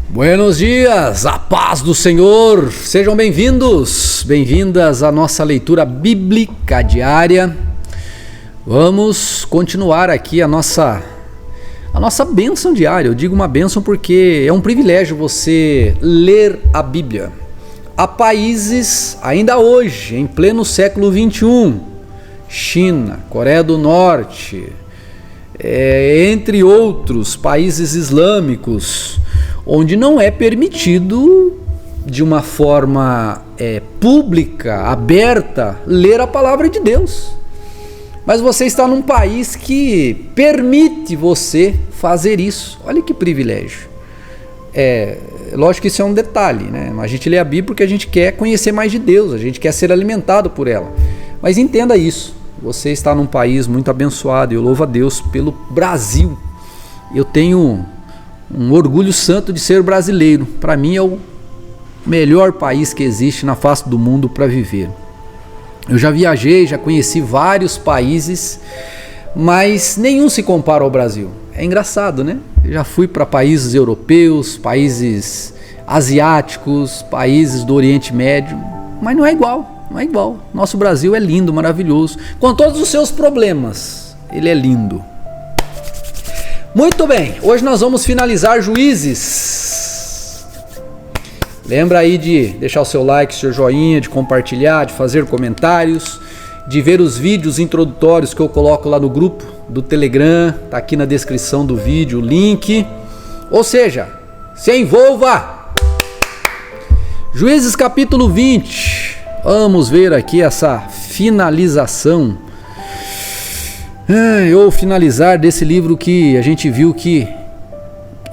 Buenos dias, a paz do Senhor, sejam bem-vindos, bem-vindas à nossa leitura bíblica diária. Vamos continuar aqui a nossa bênção diária. Eu digo uma bênção porque é um privilégio você ler a Bíblia. Há países, ainda hoje, em pleno século XXI, China, Coreia do Norte, entre outros países islâmicos, onde não é permitido de uma forma pública, aberta, ler a palavra de Deus. Mas você está num país que permite você fazer isso. Olha que privilégio. Lógico que isso é um detalhe, né? A gente lê a Bíblia porque a gente quer conhecer mais de Deus, a gente quer ser alimentado por ela. Mas entenda isso, você está num país muito abençoado, eu louvo a Deus pelo Brasil. Eu tenho um orgulho santo de ser brasileiro. Para mim é o melhor país que existe na face do mundo para viver. Eu já viajei, já conheci vários países, mas nenhum se compara ao Brasil. É engraçado, né? Eu já fui para países europeus, países asiáticos, países do Oriente Médio, mas não é igual, não é igual. Nosso Brasil é lindo, maravilhoso, com todos os seus problemas, ele é lindo. Muito bem, hoje nós vamos finalizar Juízes. Lembra aí de deixar o seu like, seu joinha, de compartilhar, de fazer comentários, de ver os vídeos introdutórios que eu coloco lá no grupo do Telegram, tá aqui na descrição do vídeo o link. Ou seja, se envolva! Juízes capítulo 20, vamos ver aqui essa finalização. Ou finalizar desse livro que a gente viu que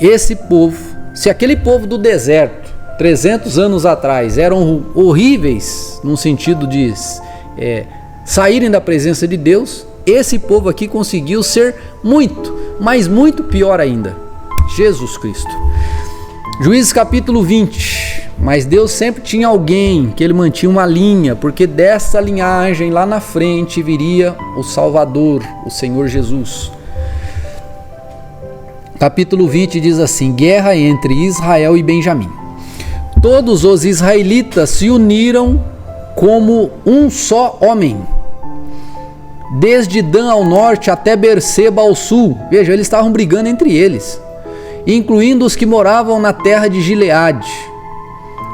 esse povo, se aquele povo do deserto 300 anos atrás eram horríveis no sentido de saírem da presença de Deus, esse povo aqui conseguiu ser muito, mas muito pior ainda. Jesus Cristo. Juízes capítulo 20. Mas Deus sempre tinha alguém que ele mantinha uma linha, porque dessa linhagem lá na frente viria o Salvador, o Senhor Jesus. Capítulo 20 diz assim: guerra entre Israel e Benjamim. Todos os israelitas se uniram como um só homem, desde Dan ao norte até Berseba ao sul. Veja, eles estavam brigando entre eles, incluindo os que moravam na terra de Gileade.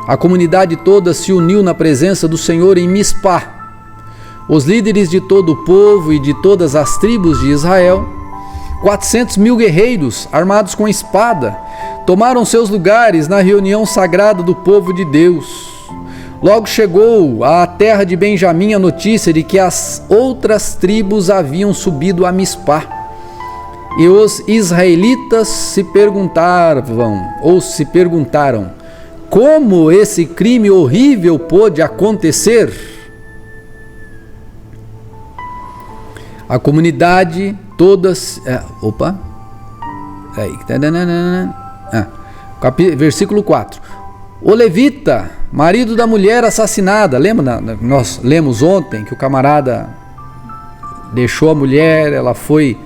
A comunidade toda se uniu na presença do Senhor em Mispá. Os líderes de todo o povo e de todas as tribos de Israel, 400.000 guerreiros armados com espada, tomaram seus lugares na reunião sagrada do povo de Deus. Logo chegou à terra de Benjamim a notícia de que as outras tribos haviam subido a Mispá. E os israelitas se perguntaram: como esse crime horrível pôde acontecer? A comunidade todas... versículo 4. O levita, marido da mulher assassinada, lembra? Nós lemos ontem que o camarada deixou a mulher, ela foi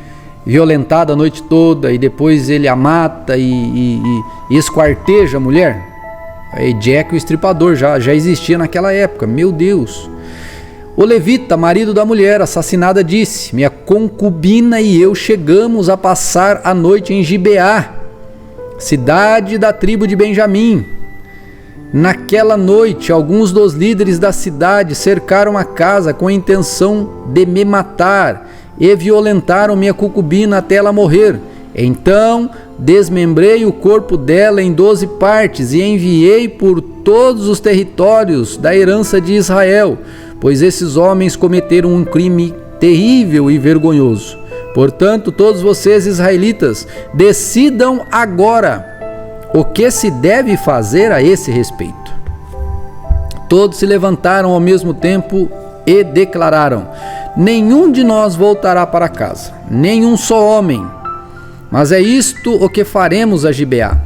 violentada a noite toda e depois ele a mata e esquarteja a mulher. Jack o Estripador já existia naquela época, meu Deus. O levita, marido da mulher assassinada, disse: minha concubina e eu chegamos a passar a noite em Gibeá, cidade da tribo de Benjamim. Naquela noite, alguns dos líderes da cidade cercaram a casa com a intenção de me matar e violentaram minha concubina até ela morrer. Então desmembrei o corpo dela em 12 partes e enviei por todos os territórios da herança de Israel, pois esses homens cometeram um crime terrível e vergonhoso. Portanto, todos vocês israelitas, decidam agora o que se deve fazer a esse respeito. Todos se levantaram ao mesmo tempo e declararam: nenhum de nós voltará para casa, nenhum só homem. Mas é isto o que faremos a Gibeá.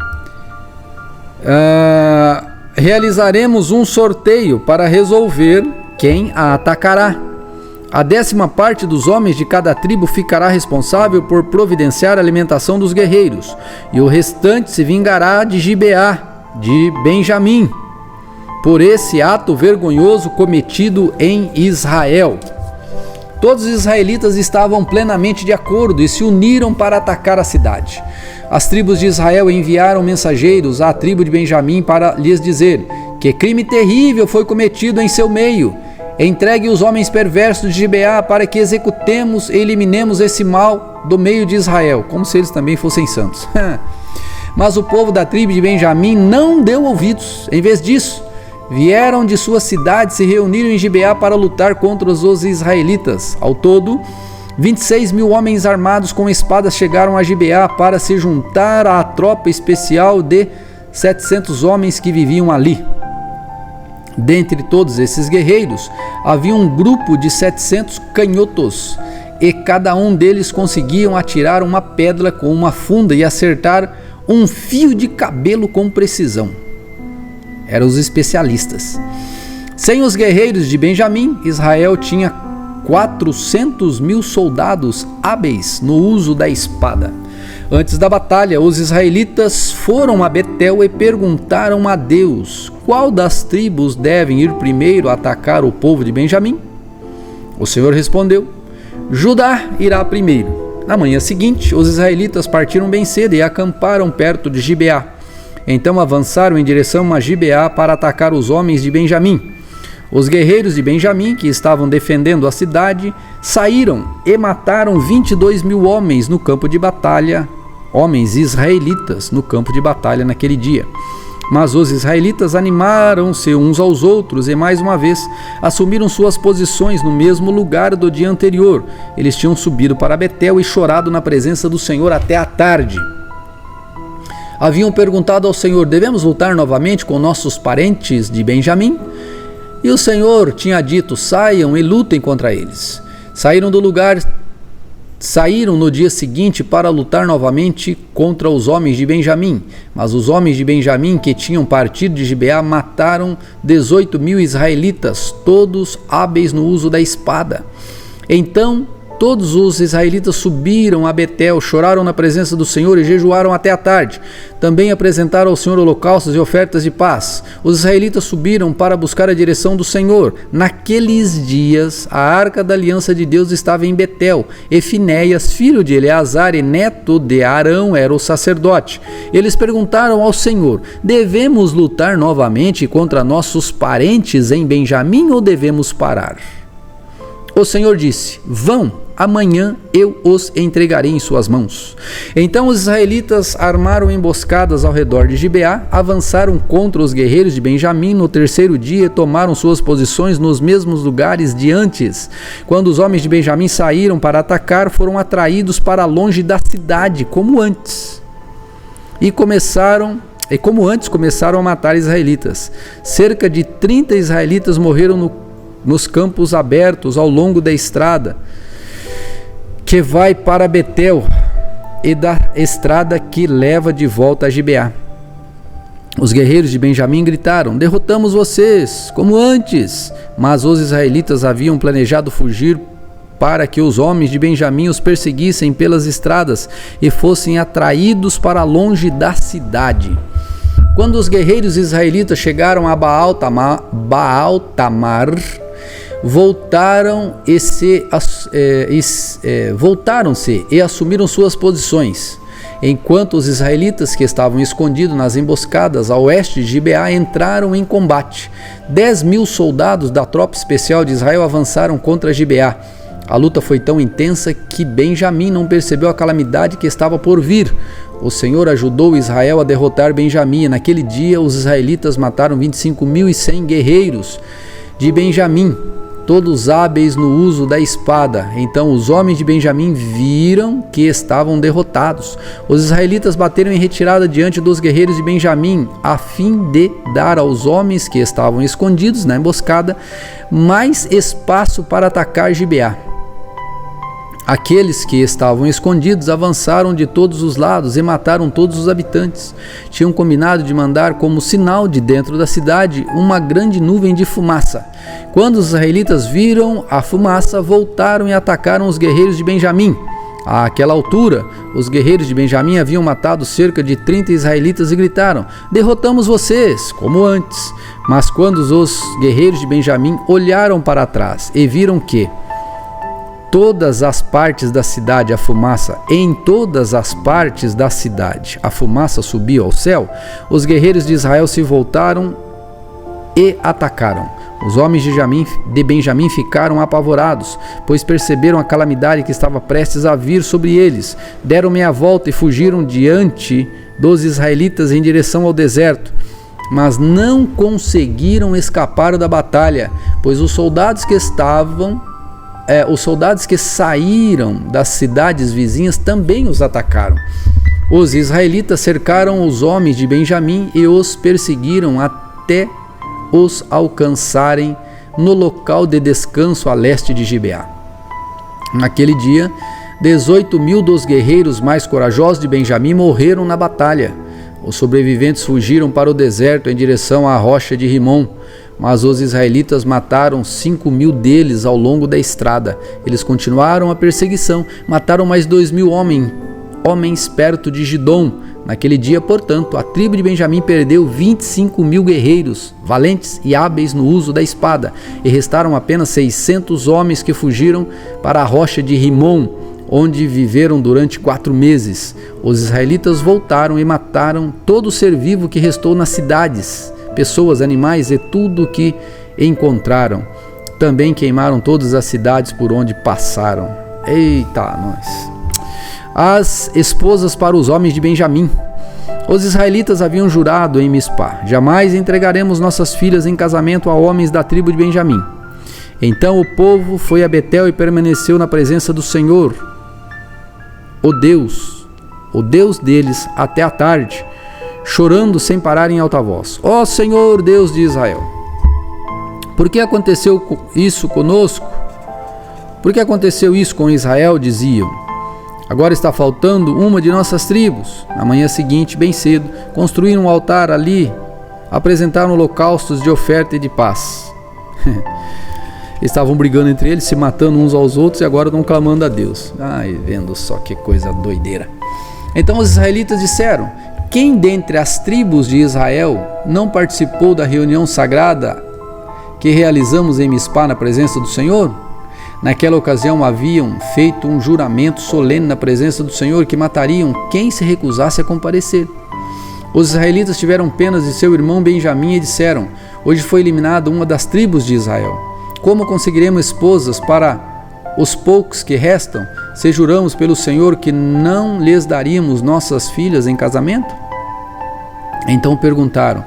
Realizaremos um sorteio para resolver quem a atacará. A 10ª parte dos homens de cada tribo ficará responsável por providenciar a alimentação dos guerreiros, e o restante se vingará de Gibeá, de Benjamim, por esse ato vergonhoso cometido em Israel. Todos os israelitas estavam plenamente de acordo e se uniram para atacar a cidade. As tribos de Israel enviaram mensageiros à tribo de Benjamim para lhes dizer que crime terrível foi cometido em seu meio. Entregue os homens perversos de Gibeá para que executemos e eliminemos esse mal do meio de Israel, como se eles também fossem santos. Mas o povo da tribo de Benjamim não deu ouvidos. Em vez disso, vieram de sua cidade e se reuniram em Gibeá para lutar contra os israelitas. Ao todo, 26.000 homens armados com espadas chegaram a Gibeá para se juntar à tropa especial de 700 homens que viviam ali. Dentre todos esses guerreiros, havia um grupo de 700 canhotos, e cada um deles conseguiam atirar uma pedra com uma funda e acertar um fio de cabelo com precisão. Eram os especialistas. Sem os guerreiros de Benjamim, Israel tinha 400.000 soldados hábeis no uso da espada. Antes da batalha, os israelitas foram a Betel e perguntaram a Deus: qual das tribos devem ir primeiro a atacar o povo de Benjamim? O Senhor respondeu: Judá irá primeiro. Na manhã seguinte, os israelitas partiram bem cedo e acamparam perto de Gibeá. Então avançaram em direção a Gibeá para atacar os homens de Benjamim. Os guerreiros de Benjamim, que estavam defendendo a cidade, saíram e mataram 22.000 homens no campo de batalha, homens israelitas no campo de batalha naquele dia. Mas os israelitas animaram-se uns aos outros e, mais uma vez, assumiram suas posições no mesmo lugar do dia anterior. Eles tinham subido para Betel e chorado na presença do Senhor até a tarde. Haviam perguntado ao Senhor: devemos lutar novamente com nossos parentes de Benjamim? E o Senhor tinha dito: saiam e lutem contra eles. Saíram no dia seguinte para lutar novamente contra os homens de Benjamim. Mas os homens de Benjamim que tinham partido de Gibeá mataram 18.000 israelitas, todos hábeis no uso da espada. Então todos os israelitas subiram a Betel, choraram na presença do Senhor e jejuaram até a tarde. Também apresentaram ao Senhor holocaustos e ofertas de paz. Os israelitas subiram para buscar a direção do Senhor. Naqueles dias, a arca da aliança de Deus estava em Betel, e Finéias, filho de Eleazar e neto de Arão, era o sacerdote. Eles perguntaram ao Senhor: devemos lutar novamente contra nossos parentes em Benjamim ou devemos parar? O Senhor disse: vão, amanhã eu os entregarei em suas mãos. Então os israelitas armaram emboscadas ao redor de Gibeá, avançaram contra os guerreiros de Benjamim no terceiro dia e tomaram suas posições nos mesmos lugares de antes. Quando os homens de Benjamim saíram para atacar, foram atraídos para longe da cidade, como antes. Como antes começaram a matar israelitas. Cerca de 30 israelitas morreram nos campos abertos ao longo da estrada que vai para Betel e da estrada que leva de volta a Gibeá. Os guerreiros de Benjamim gritaram: derrotamos vocês, como antes. Mas os israelitas haviam planejado fugir para que os homens de Benjamim os perseguissem pelas estradas e fossem atraídos para longe da cidade. Quando os guerreiros israelitas chegaram a Baal-Tamar, voltaram-se e assumiram suas posições, enquanto os israelitas que estavam escondidos nas emboscadas a oeste de Gibeá entraram em combate. 10.000 soldados da tropa especial de Israel avançaram contra Gibeá. A luta foi tão intensa que Benjamim não percebeu a calamidade que estava por vir. O Senhor ajudou Israel a derrotar Benjamim. Naquele dia os israelitas mataram 25.100 guerreiros de Benjamim, todos hábeis no uso da espada. Então os homens de Benjamim viram que estavam derrotados. Os israelitas bateram em retirada diante dos guerreiros de Benjamim, a fim de dar aos homens que estavam escondidos na emboscada mais espaço para atacar Gibeá. Aqueles que estavam escondidos avançaram de todos os lados e mataram todos os habitantes. Tinham combinado de mandar como sinal de dentro da cidade uma grande nuvem de fumaça. Quando os israelitas viram a fumaça, voltaram e atacaram os guerreiros de Benjamim. Àquela altura, os guerreiros de Benjamim haviam matado cerca de 30 israelitas e gritaram: derrotamos vocês, como antes. Mas quando os guerreiros de Benjamim olharam para trás e viram que todas as partes da cidade a fumaça, em todas as partes da cidade a fumaça subia ao céu, os guerreiros de Israel se voltaram e atacaram. Os homens de Benjamim ficaram apavorados, pois perceberam a calamidade que estava prestes a vir sobre eles. Deram meia volta e fugiram diante dos israelitas em direção ao deserto. Mas não conseguiram escapar da batalha, pois os soldados que saíram das cidades vizinhas também os atacaram. Os israelitas cercaram os homens de Benjamim e os perseguiram até os alcançarem no local de descanso a leste de Gibeá. Naquele dia, 18.000 dos guerreiros mais corajosos de Benjamim morreram na batalha. Os sobreviventes fugiram para o deserto em direção à rocha de Rimom, mas os israelitas mataram 5.000 deles ao longo da estrada. Eles continuaram a perseguição, mataram mais 2.000 homens perto de Gidom. Naquele dia, portanto, a tribo de Benjamim perdeu 25.000 guerreiros, valentes e hábeis no uso da espada, e restaram apenas 600 homens que fugiram para a rocha de Rimom, onde viveram durante 4 meses. Os israelitas voltaram e mataram todo o ser vivo que restou nas cidades, pessoas, animais e tudo o que encontraram. Também queimaram todas as cidades por onde passaram. Eita, nós! As esposas para os homens de Benjamim. Os israelitas haviam jurado em Mispá: jamais entregaremos nossas filhas em casamento a homens da tribo de Benjamim. Então o povo foi a Betel e permaneceu na presença do Senhor, o Deus deles, até a tarde, chorando sem parar em alta voz: ó Senhor, Deus de Israel, por que aconteceu isso conosco? Por que aconteceu isso com Israel? Diziam. Agora está faltando uma de nossas tribos. Na manhã seguinte, bem cedo, construíram um altar ali, apresentaram holocaustos de oferta e de paz. Estavam brigando entre eles, se matando uns aos outros, e agora estão clamando a Deus. Ai, vendo só que coisa doideira. Então os israelitas disseram: quem dentre as tribos de Israel não participou da reunião sagrada que realizamos em Mispá na presença do Senhor? Naquela ocasião haviam feito um juramento solene na presença do Senhor que matariam quem se recusasse a comparecer. Os israelitas tiveram penas de seu irmão Benjamim e disseram: hoje foi eliminada uma das tribos de Israel. Como conseguiremos esposas para os poucos que restam, se juramos pelo Senhor que não lhes daríamos nossas filhas em casamento? Então perguntaram: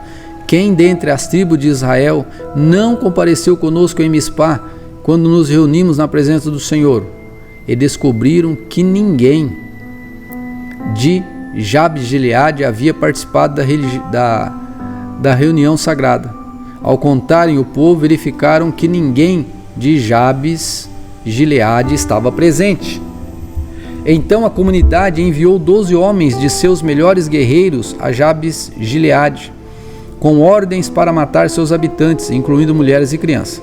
quem dentre as tribos de Israel não compareceu conosco em Mispá, quando nos reunimos na presença do Senhor? E descobriram que ninguém de Jabes de Gileade havia participado da reunião sagrada. Ao contarem o povo, verificaram que ninguém de Jabes de Gileade estava presente. Então a comunidade enviou 12 homens de seus melhores guerreiros a Jabes de Gileade, com ordens para matar seus habitantes, incluindo mulheres e crianças.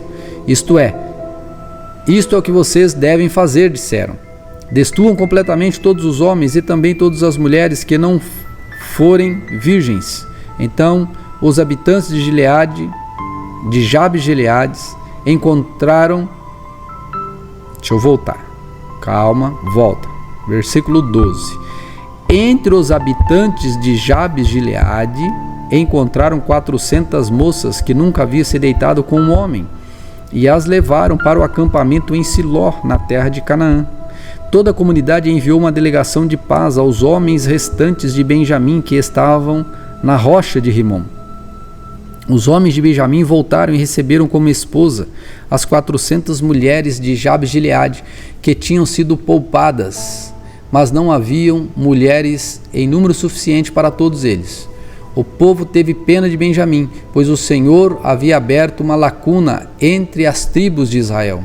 Isto é o que vocês devem fazer, disseram. Destruam completamente todos os homens e também todas as mulheres que não forem virgens. Então os habitantes de Gileade, de Jabes de Gileade, encontraram... Deixa eu voltar. Calma, volta. Versículo 12. Entre os habitantes de Jabes de Gileade encontraram 400 moças que nunca haviam se deitado com um homem, e as levaram para o acampamento em Siló, na terra de Canaã. Toda a comunidade enviou uma delegação de paz aos homens restantes de Benjamim que estavam na rocha de Rimom. Os homens de Benjamim voltaram e receberam como esposa as 400 mulheres de Jabes de Gileade que tinham sido poupadas, mas não haviam mulheres em número suficiente para todos eles. O povo teve pena de Benjamim, pois o Senhor havia aberto uma lacuna entre as tribos de Israel.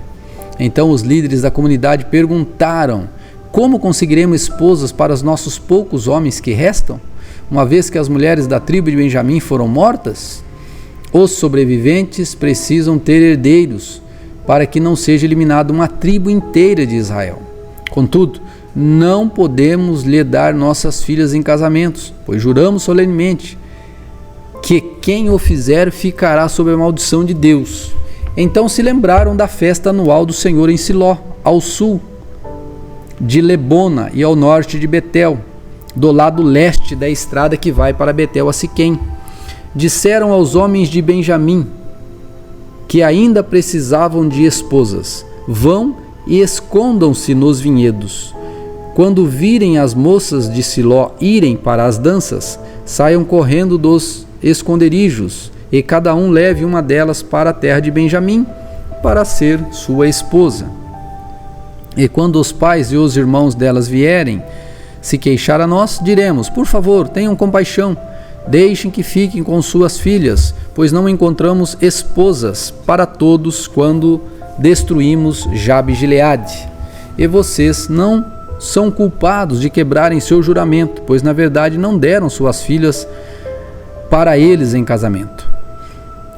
Então os líderes da comunidade perguntaram: como conseguiremos esposas para os nossos poucos homens que restam, uma vez que as mulheres da tribo de Benjamim foram mortas? Os sobreviventes precisam ter herdeiros, para que não seja eliminada uma tribo inteira de Israel. Contudo, não podemos lhe dar nossas filhas em casamentos, pois juramos solenemente que quem o fizer ficará sob a maldição de Deus. Então se lembraram da festa anual do Senhor em Siló, ao sul de Lebona e ao norte de Betel, do lado leste da estrada que vai para Betel a Siquém. Disseram aos homens de Benjamim, que ainda precisavam de esposas: vão e escondam-se nos vinhedos. Quando virem as moças de Siló irem para as danças, saiam correndo dos esconderijos, e cada um leve uma delas para a terra de Benjamim, para ser sua esposa. E quando os pais e os irmãos delas vierem se queixar a nós, diremos: por favor, tenham compaixão, deixem que fiquem com suas filhas, pois não encontramos esposas para todos quando destruímos Jabe-Gileade. E vocês não são culpados de quebrarem seu juramento, pois na verdade não deram suas filhas para eles em casamento.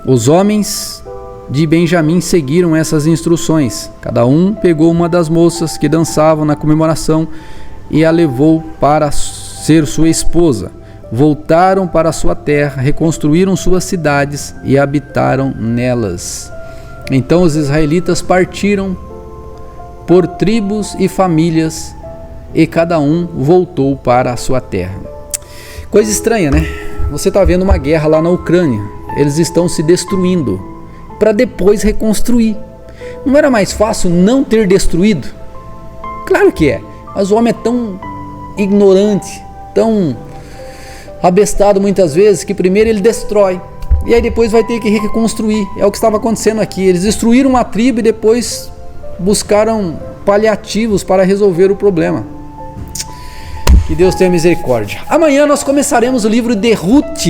Os homens de Benjamim seguiram essas instruções. Cada um pegou uma das moças que dançavam na comemoração e a levou para ser sua esposa. Voltaram para sua terra, reconstruíram suas cidades e habitaram nelas. Então os israelitas partiram por tribos e famílias, e cada um voltou para a sua terra. Coisa estranha, né? Você está vendo uma guerra lá na Ucrânia. Eles estão se destruindo para depois reconstruir. Não era mais fácil não ter destruído? Claro que é, mas o homem é tão ignorante, tão abestado muitas vezes, que primeiro ele destrói e aí depois vai ter que reconstruir. É o que estava acontecendo aqui. Eles destruíram uma tribo e depois buscaram paliativos para resolver o problema. Que Deus tenha misericórdia. Amanhã nós começaremos o livro de Ruth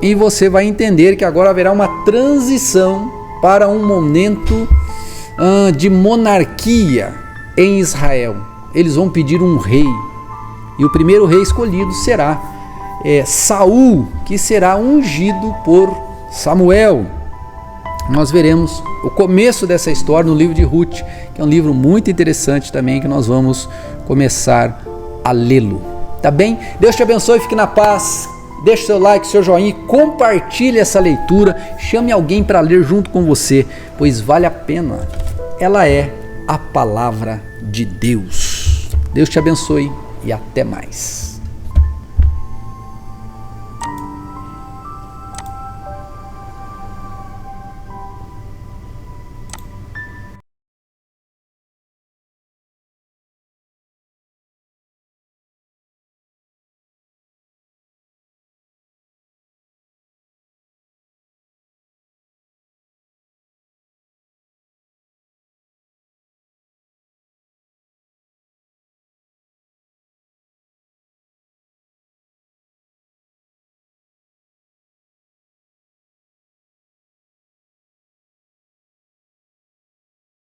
e você vai entender que agora haverá uma transição para um momento de monarquia em Israel. Eles vão pedir um rei e o primeiro rei escolhido será Saul, que será ungido por Samuel. Nós veremos o começo dessa história no livro de Ruth, que é um livro muito interessante também, que nós vamos começar a lê-lo. Tá bem? Deus te abençoe, fique na paz. Deixe seu like, seu joinha, compartilhe essa leitura, chame alguém para ler junto com você, pois vale a pena. Ela é a palavra de Deus. Deus te abençoe e até mais.